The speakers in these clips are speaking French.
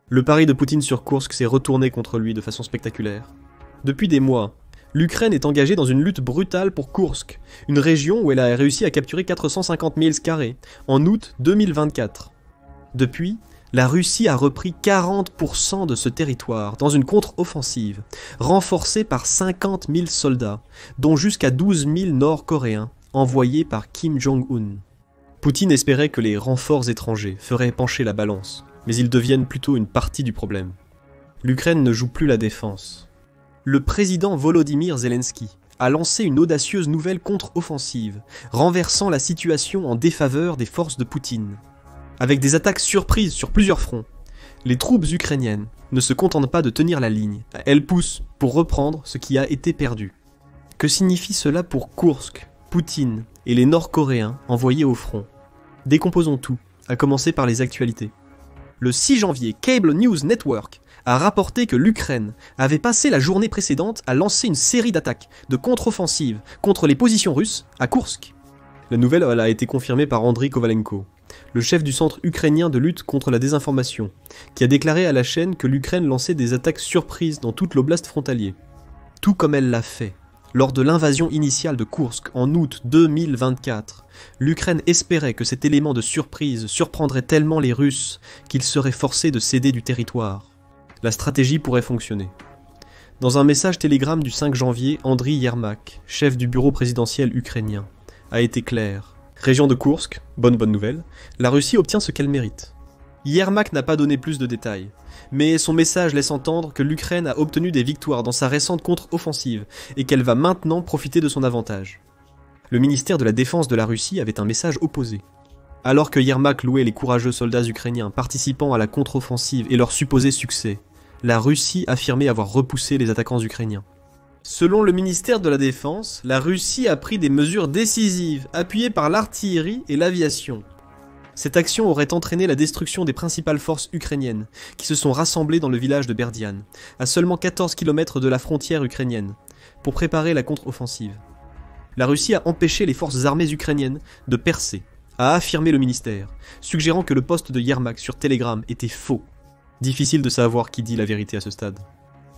Le pari de Poutine sur Koursk s'est retourné contre lui de façon spectaculaire. Depuis des mois, l'Ukraine est engagée dans une lutte brutale pour Koursk, une région où elle a réussi à capturer 450 miles carrés en août 2024. Depuis, la Russie a repris 40% de ce territoire dans une contre-offensive, renforcée par 50 000 soldats, dont jusqu'à 12 000 Nord-Coréens, envoyés par Kim Jong-un. Poutine espérait que les renforts étrangers feraient pencher la balance, mais ils deviennent plutôt une partie du problème. L'Ukraine ne joue plus la défense. Le président Volodymyr Zelensky a lancé une audacieuse nouvelle contre-offensive, renversant la situation en défaveur des forces de Poutine. Avec des attaques surprises sur plusieurs fronts, les troupes ukrainiennes ne se contentent pas de tenir la ligne, elles poussent pour reprendre ce qui a été perdu. Que signifie cela pour Koursk, Poutine et les Nord-Coréens envoyés au front? Décomposons tout, à commencer par les actualités. Le 6 janvier, Cable News Network a rapporté que l'Ukraine avait passé la journée précédente à lancer une série d'attaques de contre-offensives contre les positions russes à Koursk. La nouvelle a été confirmée par Andriy Kovalenko, le chef du centre ukrainien de lutte contre la désinformation, qui a déclaré à la chaîne que l'Ukraine lançait des attaques surprises dans toute l'oblast frontalier. Tout comme elle l'a fait. Lors de l'invasion initiale de Koursk en août 2024, l'Ukraine espérait que cet élément de surprise surprendrait tellement les Russes qu'ils seraient forcés de céder du territoire. La stratégie pourrait fonctionner. Dans un message Telegram du 5 janvier, Andriy Yermak, chef du bureau présidentiel ukrainien, a été clair. Région de Koursk, bonne nouvelle, la Russie obtient ce qu'elle mérite. Yermak n'a pas donné plus de détails, mais son message laisse entendre que l'Ukraine a obtenu des victoires dans sa récente contre-offensive et qu'elle va maintenant profiter de son avantage. Le ministère de la Défense de la Russie avait un message opposé. Alors que Yermak louait les courageux soldats ukrainiens participant à la contre-offensive et leur supposé succès, la Russie affirmait avoir repoussé les attaquants ukrainiens. Selon le ministère de la Défense, la Russie a pris des mesures décisives, appuyées par l'artillerie et l'aviation. Cette action aurait entraîné la destruction des principales forces ukrainiennes, qui se sont rassemblées dans le village de Berdiane, à seulement 14 km de la frontière ukrainienne, pour préparer la contre-offensive. La Russie a empêché les forces armées ukrainiennes de percer, a affirmé le ministère, suggérant que le post de Yermak sur Telegram était faux. Difficile de savoir qui dit la vérité à ce stade.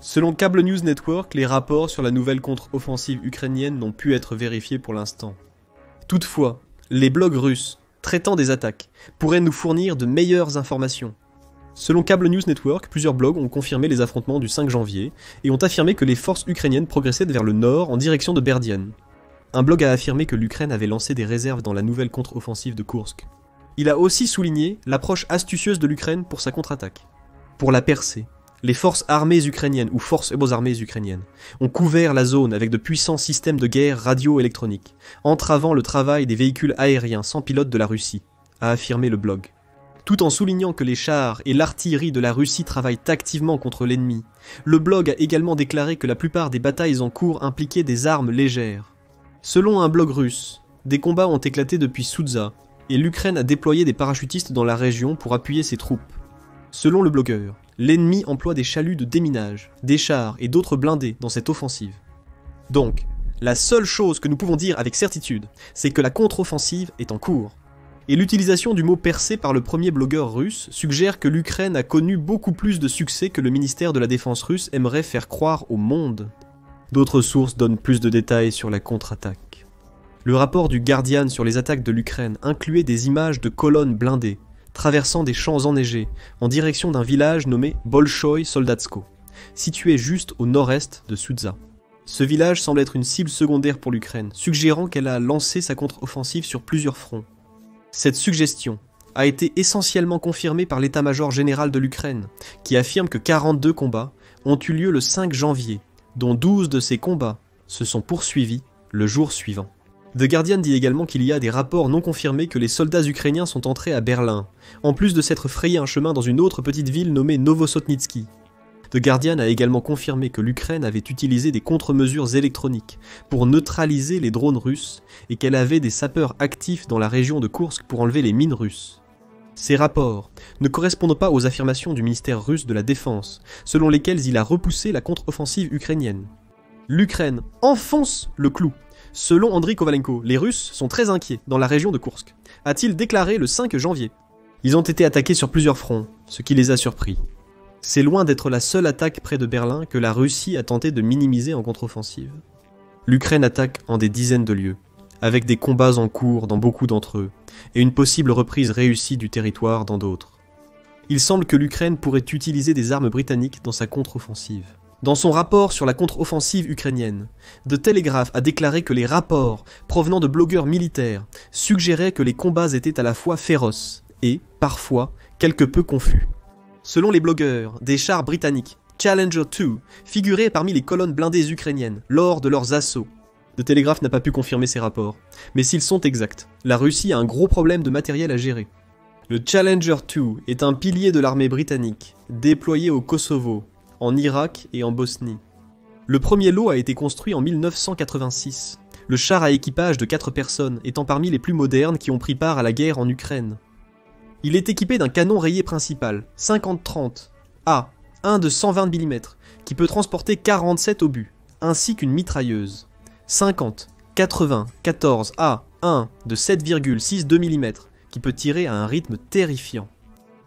Selon Cable News Network, les rapports sur la nouvelle contre-offensive ukrainienne n'ont pu être vérifiés pour l'instant. Toutefois, les blogs russes traitant des attaques pourraient nous fournir de meilleures informations. Selon Cable News Network, plusieurs blogs ont confirmé les affrontements du 5 janvier et ont affirmé que les forces ukrainiennes progressaient vers le nord en direction de Berdiane. Un blog a affirmé que l'Ukraine avait lancé des réserves dans la nouvelle contre-offensive de Koursk. Il a aussi souligné l'approche astucieuse de l'Ukraine pour sa contre-attaque. Pour la percer, les forces armées ukrainiennes ou forces armées ukrainiennes ont couvert la zone avec de puissants systèmes de guerre radioélectroniques, entravant le travail des véhicules aériens sans pilote de la Russie, a affirmé le blog. Tout en soulignant que les chars et l'artillerie de la Russie travaillent activement contre l'ennemi, le blog a également déclaré que la plupart des batailles en cours impliquaient des armes légères. Selon un blog russe, des combats ont éclaté depuis Soudza, et l'Ukraine a déployé des parachutistes dans la région pour appuyer ses troupes. Selon le blogueur, l'ennemi emploie des chaluts de déminage, des chars et d'autres blindés dans cette offensive. Donc, la seule chose que nous pouvons dire avec certitude, c'est que la contre-offensive est en cours. Et l'utilisation du mot percé par le premier blogueur russe suggère que l'Ukraine a connu beaucoup plus de succès que le ministère de la Défense russe aimerait faire croire au monde. D'autres sources donnent plus de détails sur la contre-attaque. Le rapport du Guardian sur les attaques de l'Ukraine incluait des images de colonnes blindées, traversant des champs enneigés, en direction d'un village nommé Bolshoï Soldatsko, situé juste au nord-est de Soudza. Ce village semble être une cible secondaire pour l'Ukraine, suggérant qu'elle a lancé sa contre-offensive sur plusieurs fronts. Cette suggestion a été essentiellement confirmée par l'état-major général de l'Ukraine, qui affirme que 42 combats ont eu lieu le 5 janvier, dont 12 de ces combats se sont poursuivis le jour suivant. The Guardian dit également qu'il y a des rapports non confirmés que les soldats ukrainiens sont entrés à Berlin, en plus de s'être frayé un chemin dans une autre petite ville nommée Novosotnitsky. The Guardian a également confirmé que l'Ukraine avait utilisé des contre-mesures électroniques pour neutraliser les drones russes et qu'elle avait des sapeurs actifs dans la région de Koursk pour enlever les mines russes. Ces rapports ne correspondent pas aux affirmations du ministère russe de la Défense, selon lesquelles il a repoussé la contre-offensive ukrainienne. L'Ukraine enfonce le clou. Selon Andriy Kovalenko, les Russes sont très inquiets dans la région de Koursk, a-t-il déclaré le 5 janvier. Ils ont été attaqués sur plusieurs fronts, ce qui les a surpris. C'est loin d'être la seule attaque près de Berlin que la Russie a tenté de minimiser en contre-offensive. L'Ukraine attaque en des dizaines de lieux, avec des combats en cours dans beaucoup d'entre eux, et une possible reprise réussie du territoire dans d'autres. Il semble que l'Ukraine pourrait utiliser des armes britanniques dans sa contre-offensive. Dans son rapport sur la contre-offensive ukrainienne, The Telegraph a déclaré que les rapports provenant de blogueurs militaires suggéraient que les combats étaient à la fois féroces et, parfois, quelque peu confus. Selon les blogueurs, des chars britanniques, Challenger 2, figuraient parmi les colonnes blindées ukrainiennes lors de leurs assauts. The Telegraph n'a pas pu confirmer ces rapports, mais s'ils sont exacts, la Russie a un gros problème de matériel à gérer. Le Challenger 2 est un pilier de l'armée britannique, déployé au Kosovo, en Irak et en Bosnie. Le premier lot a été construit en 1986, le char à équipage de 4 personnes étant parmi les plus modernes qui ont pris part à la guerre en Ukraine. Il est équipé d'un canon rayé principal, 50-30 A, un de 120 mm, qui peut transporter 47 obus, ainsi qu'une mitrailleuse, 50-80-14 A, 1 de 7,62 mm, qui peut tirer à un rythme terrifiant.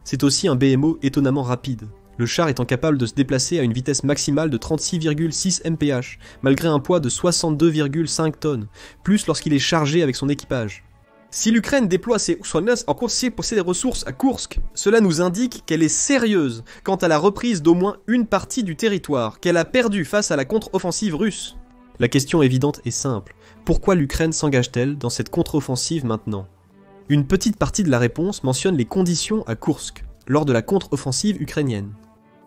C'est aussi un BMO étonnamment rapide, le char étant capable de se déplacer à une vitesse maximale de 36,6 mph, malgré un poids de 62,5 tonnes, plus lorsqu'il est chargé avec son équipage. Si l'Ukraine déploie ses U-109 en course pour ses ressources à Koursk, cela nous indique qu'elle est sérieuse quant à la reprise d'au moins une partie du territoire qu'elle a perdu face à la contre-offensive russe. La question évidente est simple, pourquoi l'Ukraine s'engage-t-elle dans cette contre-offensive maintenant ? Une petite partie de la réponse mentionne les conditions à Koursk, lors de la contre-offensive ukrainienne.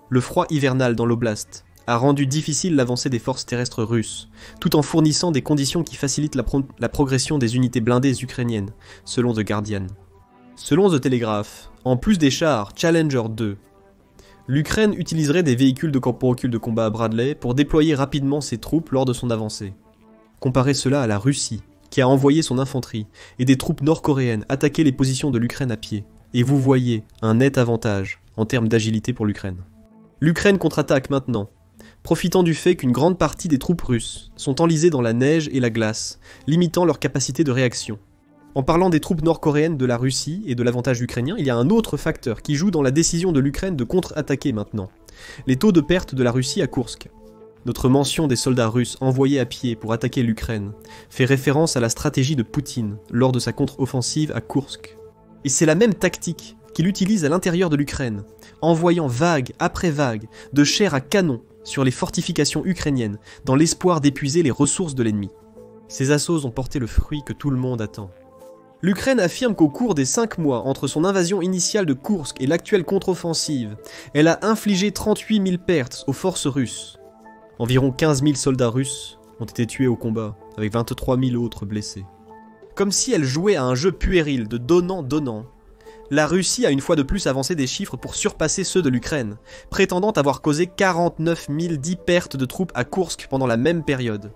Le froid hivernal dans l'oblast a rendu difficile l'avancée des forces terrestres russes, tout en fournissant des conditions qui facilitent la progression des unités blindées ukrainiennes, selon The Guardian. Selon The Telegraph, en plus des chars Challenger 2, l'Ukraine utiliserait des véhicules pour recul de combat à Bradley pour déployer rapidement ses troupes lors de son avancée. Comparez cela à la Russie, qui a envoyé son infanterie et des troupes nord-coréennes attaquer les positions de l'Ukraine à pied, et vous voyez un net avantage en termes d'agilité pour l'Ukraine. L'Ukraine contre-attaque maintenant, profitant du fait qu'une grande partie des troupes russes sont enlisées dans la neige et la glace, limitant leur capacité de réaction. En parlant des troupes nord-coréennes de la Russie et de l'avantage ukrainien, il y a un autre facteur qui joue dans la décision de l'Ukraine de contre-attaquer maintenant. Les taux de perte de la Russie à Koursk. Notre mention des soldats russes envoyés à pied pour attaquer l'Ukraine fait référence à la stratégie de Poutine lors de sa contre-offensive à Koursk. Et c'est la même tactique qu'il utilise à l'intérieur de l'Ukraine, envoyant vague après vague de chair à canon sur les fortifications ukrainiennes dans l'espoir d'épuiser les ressources de l'ennemi. Ces assauts ont porté le fruit que tout le monde attend. L'Ukraine affirme qu'au cours des 5 mois entre son invasion initiale de Koursk et l'actuelle contre-offensive, elle a infligé 38 000 pertes aux forces russes. Environ 15 000 soldats russes ont été tués au combat, avec 23 000 autres blessés. Comme si elle jouait à un jeu puéril de donnant-donnant, la Russie a une fois de plus avancé des chiffres pour surpasser ceux de l'Ukraine, prétendant avoir causé 49 010 pertes de troupes à Koursk pendant la même période.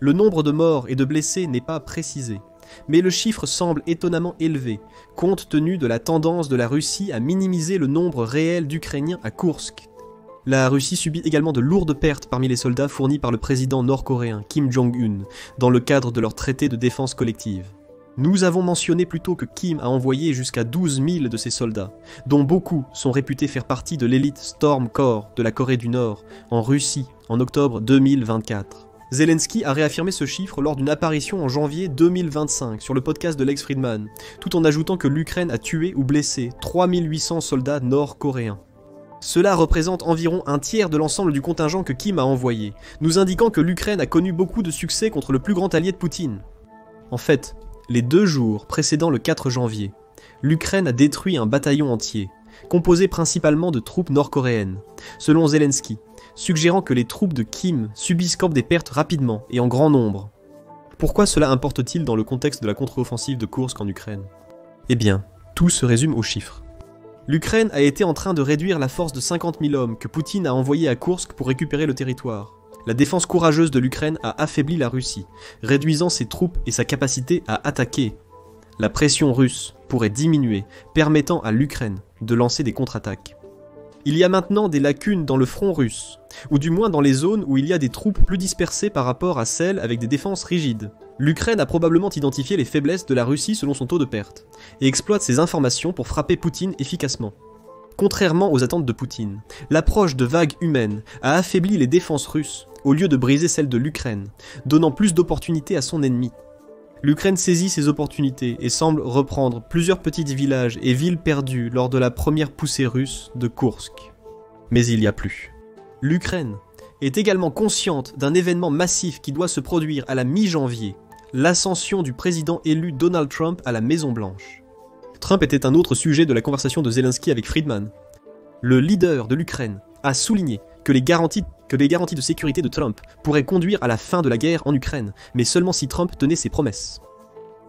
Le nombre de morts et de blessés n'est pas précisé, mais le chiffre semble étonnamment élevé, compte tenu de la tendance de la Russie à minimiser le nombre réel d'Ukrainiens à Koursk. La Russie subit également de lourdes pertes parmi les soldats fournis par le président nord-coréen Kim Jong-un dans le cadre de leur traité de défense collective. Nous avons mentionné plus tôt que Kim a envoyé jusqu'à 12 000 de ses soldats, dont beaucoup sont réputés faire partie de l'élite Storm Corps de la Corée du Nord, en Russie, en octobre 2024. Zelensky a réaffirmé ce chiffre lors d'une apparition en janvier 2025 sur le podcast de Lex Fridman, tout en ajoutant que l'Ukraine a tué ou blessé 3800 soldats nord-coréens. Cela représente environ un tiers de l'ensemble du contingent que Kim a envoyé, nous indiquant que l'Ukraine a connu beaucoup de succès contre le plus grand allié de Poutine. En fait, les 2 jours précédant le 4 janvier, l'Ukraine a détruit un bataillon entier, composé principalement de troupes nord-coréennes, selon Zelensky, suggérant que les troupes de Kim subissent des pertes rapidement et en grand nombre. Pourquoi cela importe-t-il dans le contexte de la contre-offensive de Koursk en Ukraine ? Eh bien, tout se résume aux chiffres. L'Ukraine a été en train de réduire la force de 50 000 hommes que Poutine a envoyée à Koursk pour récupérer le territoire. La défense courageuse de l'Ukraine a affaibli la Russie, réduisant ses troupes et sa capacité à attaquer. La pression russe pourrait diminuer, permettant à l'Ukraine de lancer des contre-attaques. Il y a maintenant des lacunes dans le front russe, ou du moins dans les zones où il y a des troupes plus dispersées par rapport à celles avec des défenses rigides. L'Ukraine a probablement identifié les faiblesses de la Russie selon son taux de perte, et exploite ces informations pour frapper Poutine efficacement. Contrairement aux attentes de Poutine, l'approche de vagues humaines a affaibli les défenses russes au lieu de briser celles de l'Ukraine, donnant plus d'opportunités à son ennemi. L'Ukraine saisit ces opportunités et semble reprendre plusieurs petits villages et villes perdues lors de la première poussée russe de Koursk. Mais il y a plus. L'Ukraine est également consciente d'un événement massif qui doit se produire à la mi-janvier, l'ascension du président élu Donald Trump à la Maison-Blanche. Trump était un autre sujet de la conversation de Zelensky avec Friedman. Le leader de l'Ukraine a souligné que les garanties de sécurité de Trump pourraient conduire à la fin de la guerre en Ukraine, mais seulement si Trump tenait ses promesses.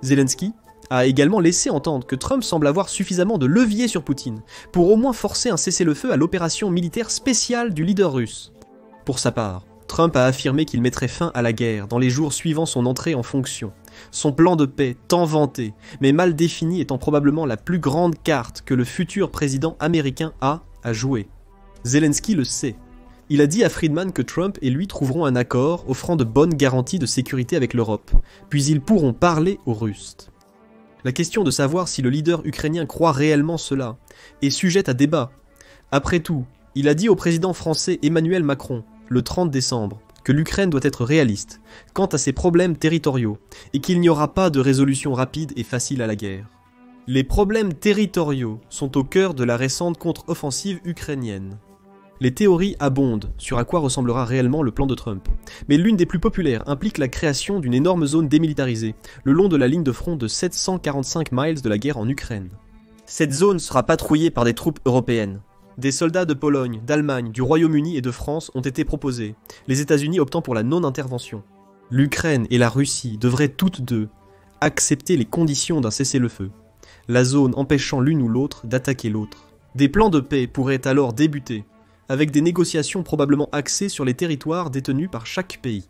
Zelensky a également laissé entendre que Trump semble avoir suffisamment de levier sur Poutine pour au moins forcer un cessez-le-feu à l'opération militaire spéciale du leader russe. Pour sa part, Trump a affirmé qu'il mettrait fin à la guerre dans les jours suivant son entrée en fonction. Son plan de paix, tant vanté, mais mal défini, étant probablement la plus grande carte que le futur président américain a à jouer. Zelensky le sait. Il a dit à Friedman que Trump et lui trouveront un accord offrant de bonnes garanties de sécurité avec l'Europe, puis ils pourront parler aux Russes. La question de savoir si le leader ukrainien croit réellement cela est sujette à débat. Après tout, il a dit au président français Emmanuel Macron, le 30 décembre, que l'Ukraine doit être réaliste quant à ses problèmes territoriaux et qu'il n'y aura pas de résolution rapide et facile à la guerre. Les problèmes territoriaux sont au cœur de la récente contre-offensive ukrainienne. Les théories abondent sur à quoi ressemblera réellement le plan de Trump, mais l'une des plus populaires implique la création d'une énorme zone démilitarisée le long de la ligne de front de 745 miles de la guerre en Ukraine. Cette zone sera patrouillée par des troupes européennes. Des soldats de Pologne, d'Allemagne, du Royaume-Uni et de France ont été proposés, les États-Unis optant pour la non-intervention. L'Ukraine et la Russie devraient toutes deux accepter les conditions d'un cessez-le-feu, la zone empêchant l'une ou l'autre d'attaquer l'autre. Des plans de paix pourraient alors débuter, avec des négociations probablement axées sur les territoires détenus par chaque pays.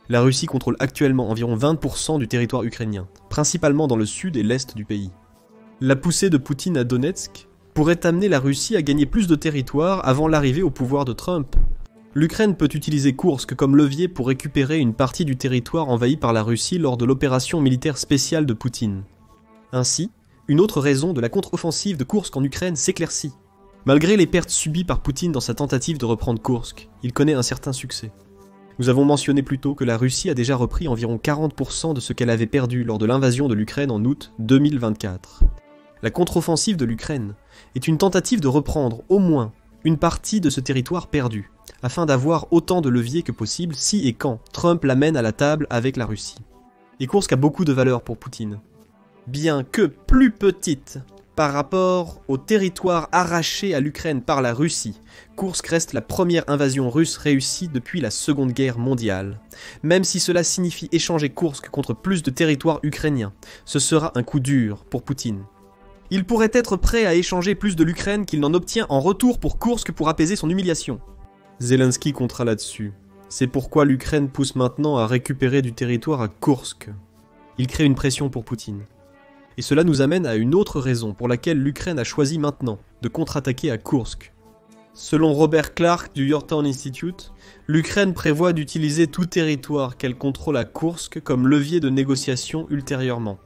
La Russie contrôle actuellement environ 20% du territoire ukrainien, principalement dans le sud et l'est du pays. La poussée de Poutine à Donetsk pourrait amener la Russie à gagner plus de territoire avant l'arrivée au pouvoir de Trump. L'Ukraine peut utiliser Koursk comme levier pour récupérer une partie du territoire envahi par la Russie lors de l'opération militaire spéciale de Poutine. Ainsi, une autre raison de la contre-offensive de Koursk en Ukraine s'éclaircit. Malgré les pertes subies par Poutine dans sa tentative de reprendre Koursk, il connaît un certain succès. Nous avons mentionné plus tôt que la Russie a déjà repris environ 40% de ce qu'elle avait perdu lors de l'invasion de l'Ukraine en août 2024. La contre-offensive de l'Ukraine est une tentative de reprendre au moins une partie de ce territoire perdu, afin d'avoir autant de leviers que possible si et quand Trump l'amène à la table avec la Russie. Et Koursk a beaucoup de valeur pour Poutine. Bien que plus petite par rapport au territoire arraché à l'Ukraine par la Russie, Koursk reste la première invasion russe réussie depuis la Seconde Guerre mondiale. Même si cela signifie échanger Koursk contre plus de territoires ukrainiens, ce sera un coup dur pour Poutine. Il pourrait être prêt à échanger plus de l'Ukraine qu'il n'en obtient en retour pour Koursk pour apaiser son humiliation. Zelensky comptera là-dessus. C'est pourquoi l'Ukraine pousse maintenant à récupérer du territoire à Koursk. Il crée une pression pour Poutine. Et cela nous amène à une autre raison pour laquelle l'Ukraine a choisi maintenant de contre-attaquer à Koursk. Selon Robert Clark du Yorktown Institute, l'Ukraine prévoit d'utiliser tout territoire qu'elle contrôle à Koursk comme levier de négociation ultérieurement.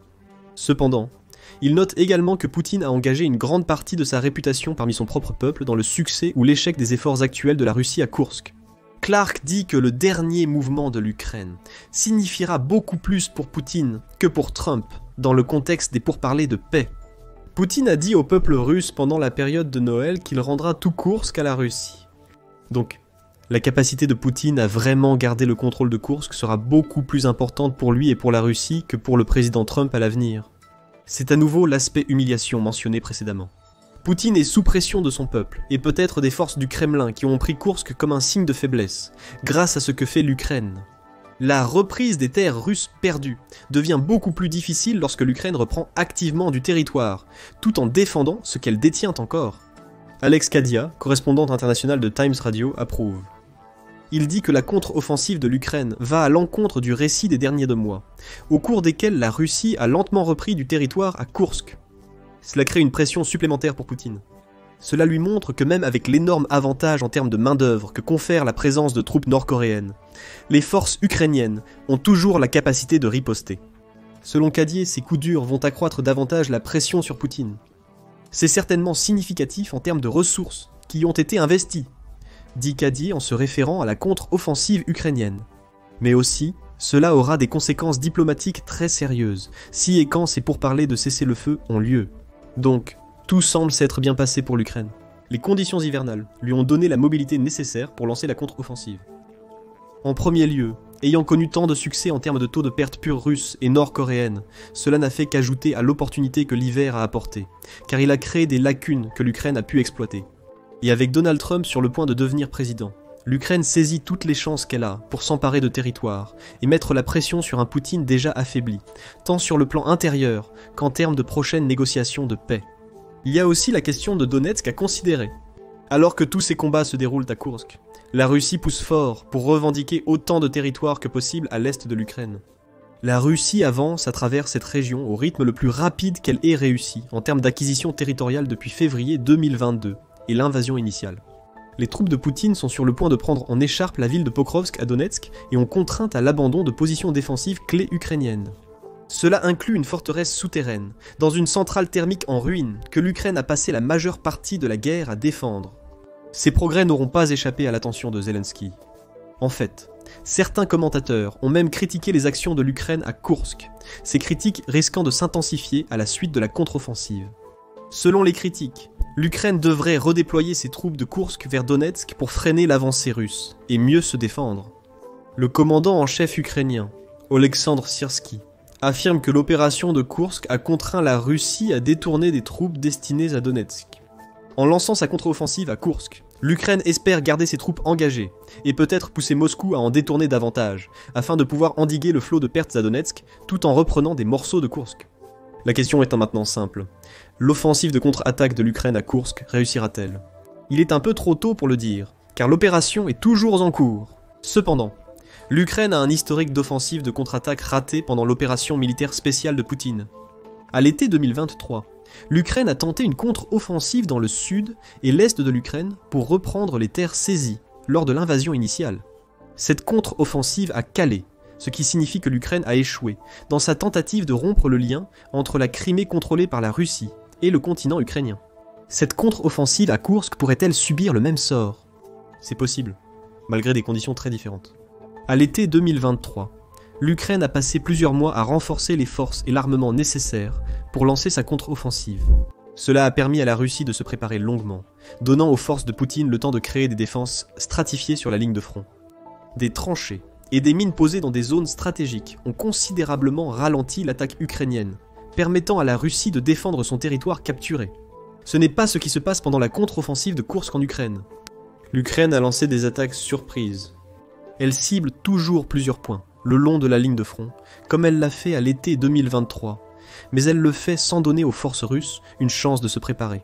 Cependant, il note également que Poutine a engagé une grande partie de sa réputation parmi son propre peuple dans le succès ou l'échec des efforts actuels de la Russie à Koursk. Clark dit que le dernier mouvement de l'Ukraine signifiera beaucoup plus pour Poutine que pour Trump dans le contexte des pourparlers de paix. Poutine a dit au peuple russe pendant la période de Noël qu'il rendra tout Koursk à la Russie. Donc, la capacité de Poutine à vraiment garder le contrôle de Koursk sera beaucoup plus importante pour lui et pour la Russie que pour le président Trump à l'avenir. C'est à nouveau l'aspect humiliation mentionné précédemment. Poutine est sous pression de son peuple, et peut-être des forces du Kremlin qui ont pris Koursk comme un signe de faiblesse, grâce à ce que fait l'Ukraine. La reprise des terres russes perdues devient beaucoup plus difficile lorsque l'Ukraine reprend activement du territoire, tout en défendant ce qu'elle détient encore. Alex Kadia, correspondante internationale de Times Radio, approuve. Il dit que la contre-offensive de l'Ukraine va à l'encontre du récit des derniers 2 mois, au cours desquels la Russie a lentement repris du territoire à Koursk. Cela crée une pression supplémentaire pour Poutine. Cela lui montre que même avec l'énorme avantage en termes de main-d'œuvre que confère la présence de troupes nord-coréennes, les forces ukrainiennes ont toujours la capacité de riposter. Selon Cadier, ces coups durs vont accroître davantage la pression sur Poutine. C'est certainement significatif en termes de ressources qui ont été investies, dit Kadi en se référant à la contre-offensive ukrainienne. Mais aussi, cela aura des conséquences diplomatiques très sérieuses, si et quand ces pourparlers de cessez-le-feu ont lieu. Donc, tout semble s'être bien passé pour l'Ukraine. Les conditions hivernales lui ont donné la mobilité nécessaire pour lancer la contre-offensive. En premier lieu, ayant connu tant de succès en termes de taux de perte pure russe et nord-coréenne, cela n'a fait qu'ajouter à l'opportunité que l'hiver a apportée, car il a créé des lacunes que l'Ukraine a pu exploiter. Et avec Donald Trump sur le point de devenir président, l'Ukraine saisit toutes les chances qu'elle a pour s'emparer de territoires et mettre la pression sur un Poutine déjà affaibli, tant sur le plan intérieur qu'en termes de prochaines négociations de paix. Il y a aussi la question de Donetsk à considérer. Alors que tous ces combats se déroulent à Koursk, la Russie pousse fort pour revendiquer autant de territoires que possible à l'est de l'Ukraine. La Russie avance à travers cette région au rythme le plus rapide qu'elle ait réussi en termes d'acquisition territoriale depuis février 2022 et l'invasion initiale. Les troupes de Poutine sont sur le point de prendre en écharpe la ville de Pokrovsk à Donetsk et ont contraint à l'abandon de positions défensives clés ukrainiennes. Cela inclut une forteresse souterraine, dans une centrale thermique en ruine, que l'Ukraine a passé la majeure partie de la guerre à défendre. Ces progrès n'auront pas échappé à l'attention de Zelensky. En fait, certains commentateurs ont même critiqué les actions de l'Ukraine à Koursk, ces critiques risquant de s'intensifier à la suite de la contre-offensive. Selon les critiques, l'Ukraine devrait redéployer ses troupes de Koursk vers Donetsk pour freiner l'avancée russe et mieux se défendre. Le commandant en chef ukrainien, Oleksandr Syrsky, affirme que l'opération de Koursk a contraint la Russie à détourner des troupes destinées à Donetsk. En lançant sa contre-offensive à Koursk, l'Ukraine espère garder ses troupes engagées et peut-être pousser Moscou à en détourner davantage, afin de pouvoir endiguer le flot de pertes à Donetsk tout en reprenant des morceaux de Koursk. La question est maintenant simple. L'offensive de contre-attaque de l'Ukraine à Koursk réussira-t-elle? Il est un peu trop tôt pour le dire, car l'opération est toujours en cours. Cependant, l'Ukraine a un historique d'offensive de contre-attaque ratée pendant l'opération militaire spéciale de Poutine. À l'été 2023, l'Ukraine a tenté une contre-offensive dans le sud et l'est de l'Ukraine pour reprendre les terres saisies lors de l'invasion initiale. Cette contre-offensive a calé, ce qui signifie que l'Ukraine a échoué dans sa tentative de rompre le lien entre la Crimée contrôlée par la Russie et le continent ukrainien. Cette contre-offensive à Koursk pourrait-elle subir le même sort? C'est possible, malgré des conditions très différentes. À l'été 2023, l'Ukraine a passé plusieurs mois à renforcer les forces et l'armement nécessaires pour lancer sa contre-offensive. Cela a permis à la Russie de se préparer longuement, donnant aux forces de Poutine le temps de créer des défenses stratifiées sur la ligne de front. Des tranchées et des mines posées dans des zones stratégiques ont considérablement ralenti l'attaque ukrainienne, permettant à la Russie de défendre son territoire capturé. Ce n'est pas ce qui se passe pendant la contre-offensive de Koursk en Ukraine. L'Ukraine a lancé des attaques surprises. Elle cible toujours plusieurs points, le long de la ligne de front, comme elle l'a fait à l'été 2023, mais elle le fait sans donner aux forces russes une chance de se préparer.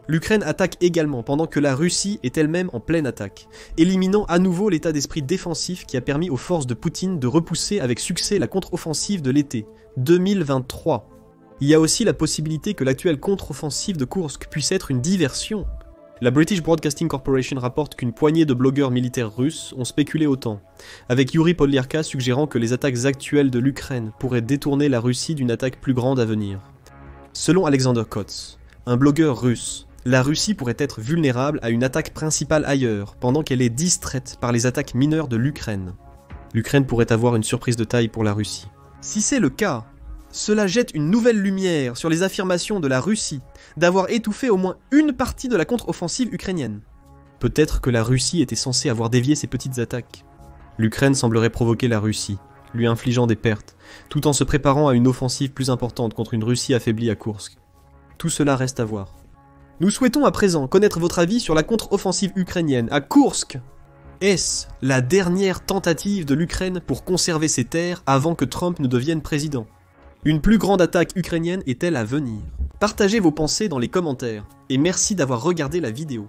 L'Ukraine attaque également pendant que la Russie est elle-même en pleine attaque, éliminant à nouveau l'état d'esprit défensif qui a permis aux forces de Poutine de repousser avec succès la contre-offensive de l'été 2023. Il y a aussi la possibilité que l'actuelle contre-offensive de Koursk puisse être une diversion. La British Broadcasting Corporation rapporte qu'une poignée de blogueurs militaires russes ont spéculé autant, avec Yuri Podlyarka suggérant que les attaques actuelles de l'Ukraine pourraient détourner la Russie d'une attaque plus grande à venir. Selon Alexander Kotz, un blogueur russe, la Russie pourrait être vulnérable à une attaque principale ailleurs, pendant qu'elle est distraite par les attaques mineures de l'Ukraine. L'Ukraine pourrait avoir une surprise de taille pour la Russie. Si c'est le cas, cela jette une nouvelle lumière sur les affirmations de la Russie d'avoir étouffé au moins une partie de la contre-offensive ukrainienne. Peut-être que la Russie était censée avoir dévié ses petites attaques. L'Ukraine semblerait provoquer la Russie, lui infligeant des pertes, tout en se préparant à une offensive plus importante contre une Russie affaiblie à Koursk. Tout cela reste à voir. Nous souhaitons à présent connaître votre avis sur la contre-offensive ukrainienne à Koursk. Est-ce la dernière tentative de l'Ukraine pour conserver ses terres avant que Trump ne devienne président? Une plus grande attaque ukrainienne est-elle à venir? Partagez vos pensées dans les commentaires, et merci d'avoir regardé la vidéo.